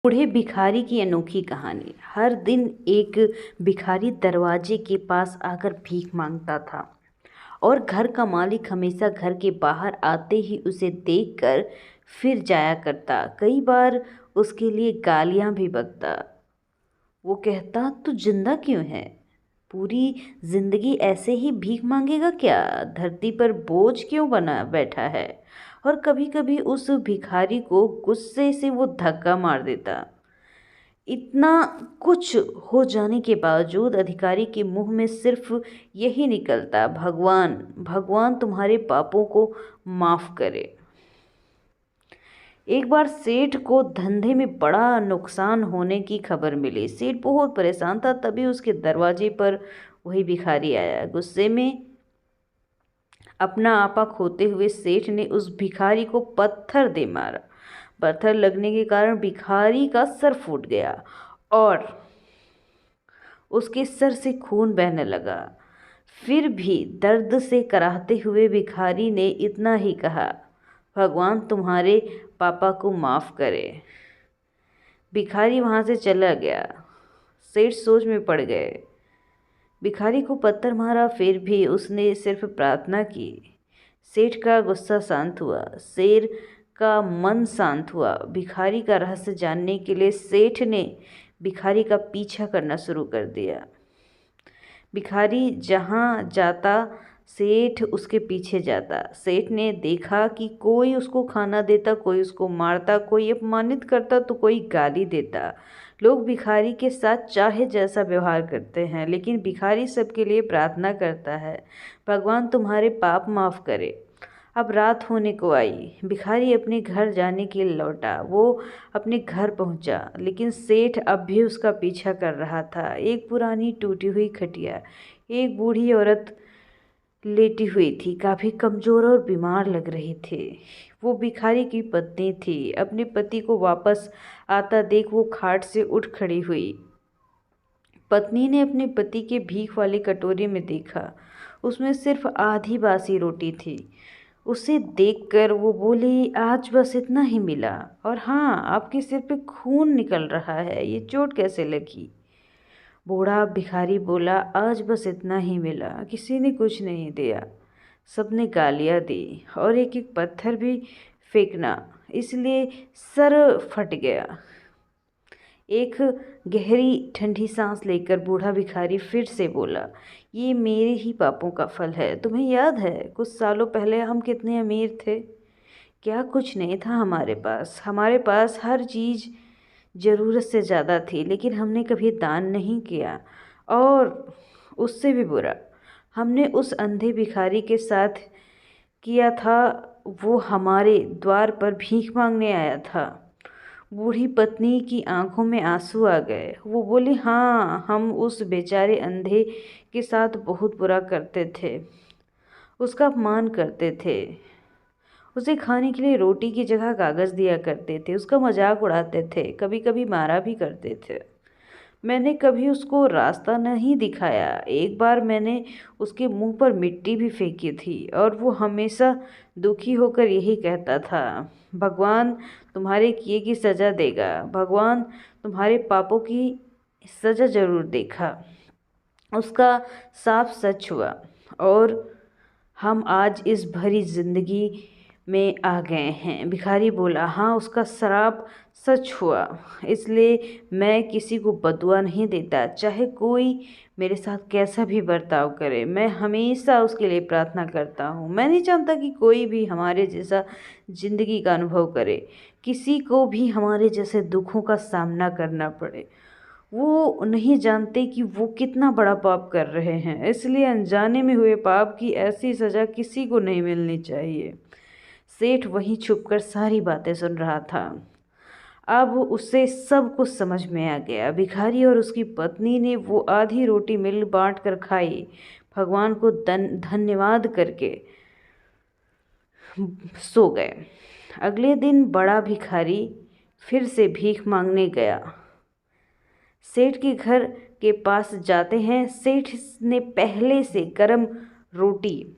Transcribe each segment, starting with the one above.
बूढ़े भिखारी की अनोखी कहानी। हर दिन एक भिखारी दरवाजे के पास आकर भीख मांगता था और घर का मालिक हमेशा घर के बाहर आते ही उसे देखकर फिर जाया करता। कई बार उसके लिए गालियां भी बकता। वो कहता, तू जिंदा क्यों है? पूरी जिंदगी ऐसे ही भीख मांगेगा क्या? धरती पर बोझ क्यों बना बैठा है? और कभी कभी उस भिखारी को गुस्से से वो धक्का मार देता। इतना कुछ हो जाने के बावजूद अधिकारी के मुंह में सिर्फ यही निकलता, भगवान भगवान तुम्हारे पापों को माफ करे। एक बार सेठ को धंधे में बड़ा नुकसान होने की खबर मिली। सेठ बहुत परेशान था। तभी उसके दरवाजे पर वही भिखारी आया। गुस्से में अपना आपा खोते हुए सेठ ने उस भिखारी को पत्थर दे मारा। पत्थर लगने के कारण भिखारी का सर फूट गया और उसके सर से खून बहने लगा। फिर भी दर्द से कराहते हुए भिखारी ने इतना ही कहा, भगवान तुम्हारे पापा को माफ करे। भिखारी वहां से चला गया। सेठ सोच में पड़ गए। भिखारी को पत्थर मारा, फिर भी उसने सिर्फ प्रार्थना की। सेठ का गुस्सा शांत हुआ, शेर का मन शांत हुआ। भिखारी का रहस्य जानने के लिए सेठ ने भिखारी का पीछा करना शुरू कर दिया। भिखारी जहाँ जाता सेठ उसके पीछे जाता। सेठ ने देखा कि कोई उसको खाना देता, कोई उसको मारता, कोई अपमानित करता तो कोई गाली देता। लोग भिखारी के साथ चाहे जैसा व्यवहार करते हैं, लेकिन भिखारी सबके लिए प्रार्थना करता है, भगवान तुम्हारे पाप माफ करे। अब रात होने को आई। भिखारी अपने घर जाने के लिए लौटा। वो अपने घर पहुंचा, लेकिन सेठ अब भी उसका पीछा कर रहा था। एक पुरानी टूटी हुई खटिया, एक बूढ़ी औरत लेटी हुई थी, काफ़ी कमज़ोर और बीमार लग रही थी। वो भिखारी की पत्नी थी। अपने पति को वापस आता देख वो खाट से उठ खड़ी हुई। पत्नी ने अपने पति के भीख वाली कटोरी में देखा। उसमें सिर्फ आधी बासी रोटी थी। उसे देखकर वो बोली, आज बस इतना ही मिला, और हाँ, आपके सिर पे खून निकल रहा है, ये चोट कैसे लगी? बूढ़ा भिखारी बोला, आज बस इतना ही मिला, किसी ने कुछ नहीं दिया, सबने गालियाँ दी और एक एक पत्थर भी फेंकना, इसलिए सर फट गया। एक गहरी ठंडी सांस लेकर बूढ़ा भिखारी फिर से बोला, ये मेरे ही पापों का फल है। तुम्हें याद है कुछ सालों पहले हम कितने अमीर थे? क्या कुछ नहीं था हमारे पास हर चीज़ ज़रूरत से ज़्यादा थी, लेकिन हमने कभी दान नहीं किया। और उससे भी बुरा, हमने उस अंधे भिखारी के साथ किया था। वो हमारे द्वार पर भीख मांगने आया था। बूढ़ी पत्नी की आंखों में आंसू आ गए। वो बोली, हाँ, हम उस बेचारे अंधे के साथ बहुत बुरा करते थे, उसका अपमान करते थे, उसे खाने के लिए रोटी की जगह कागज़ दिया करते थे, उसका मजाक उड़ाते थे, कभी कभी मारा भी करते थे। मैंने कभी उसको रास्ता नहीं दिखाया। एक बार मैंने उसके मुंह पर मिट्टी भी फेंकी थी और वो हमेशा दुखी होकर यही कहता था, भगवान तुम्हारे किए की सज़ा देगा, भगवान तुम्हारे पापों की सज़ा ज़रूर देखा। उसका साफ सच हुआ और हम आज इस भरी जिंदगी में आ गए हैं। भिखारी बोला, हाँ, उसका श्राप सच हुआ, इसलिए मैं किसी को बदुआ नहीं देता, चाहे कोई मेरे साथ कैसा भी बर्ताव करे, मैं हमेशा उसके लिए प्रार्थना करता हूँ। मैं नहीं चाहता कि कोई भी हमारे जैसा जिंदगी का अनुभव करे, किसी को भी हमारे जैसे दुखों का सामना करना पड़े। वो नहीं जानते कि वो कितना बड़ा पाप कर रहे हैं, इसलिए अनजाने में हुए पाप की ऐसी सज़ा किसी को नहीं मिलनी चाहिए। सेठ वहीं छुपकर सारी बातें सुन रहा था। अब उसे सब कुछ समझ में आ गया। भिखारी और उसकी पत्नी ने वो आधी रोटी मिल बांट कर खाई, भगवान को धन्यवाद करके सो गए। अगले दिन बड़ा भिखारी फिर से भीख मांगने गया। सेठ के घर के पास जाते हैं। सेठ ने पहले से गर्म रोटी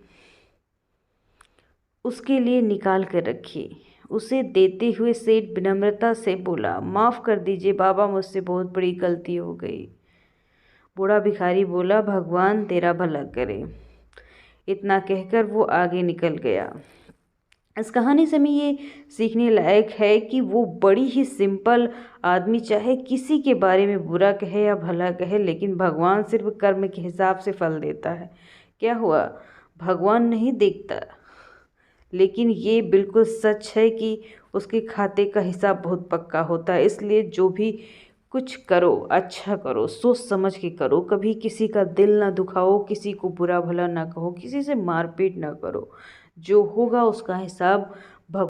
उसके लिए निकाल कर रखी। उसे देते हुए सेठ विनम्रता से बोला, माफ़ कर दीजिए बाबा, मुझसे बहुत बड़ी गलती हो गई। बूढ़ा भिखारी बोला, भगवान तेरा भला करे। इतना कहकर वो आगे निकल गया। इस कहानी से हमें ये सीखने लायक है कि वो बड़ी ही सिंपल आदमी चाहे किसी के बारे में बुरा कहे या भला कहे, लेकिन भगवान सिर्फ कर्म के हिसाब से फल देता है। क्या हुआ, भगवान नहीं देखता, लेकिन ये बिल्कुल सच है कि उसके खाते का हिसाब बहुत पक्का होता है। इसलिए जो भी कुछ करो अच्छा करो, सोच समझ के करो, कभी किसी का दिल ना दुखाओ, किसी को बुरा भला ना कहो, किसी से मारपीट ना करो। जो होगा उसका हिसाब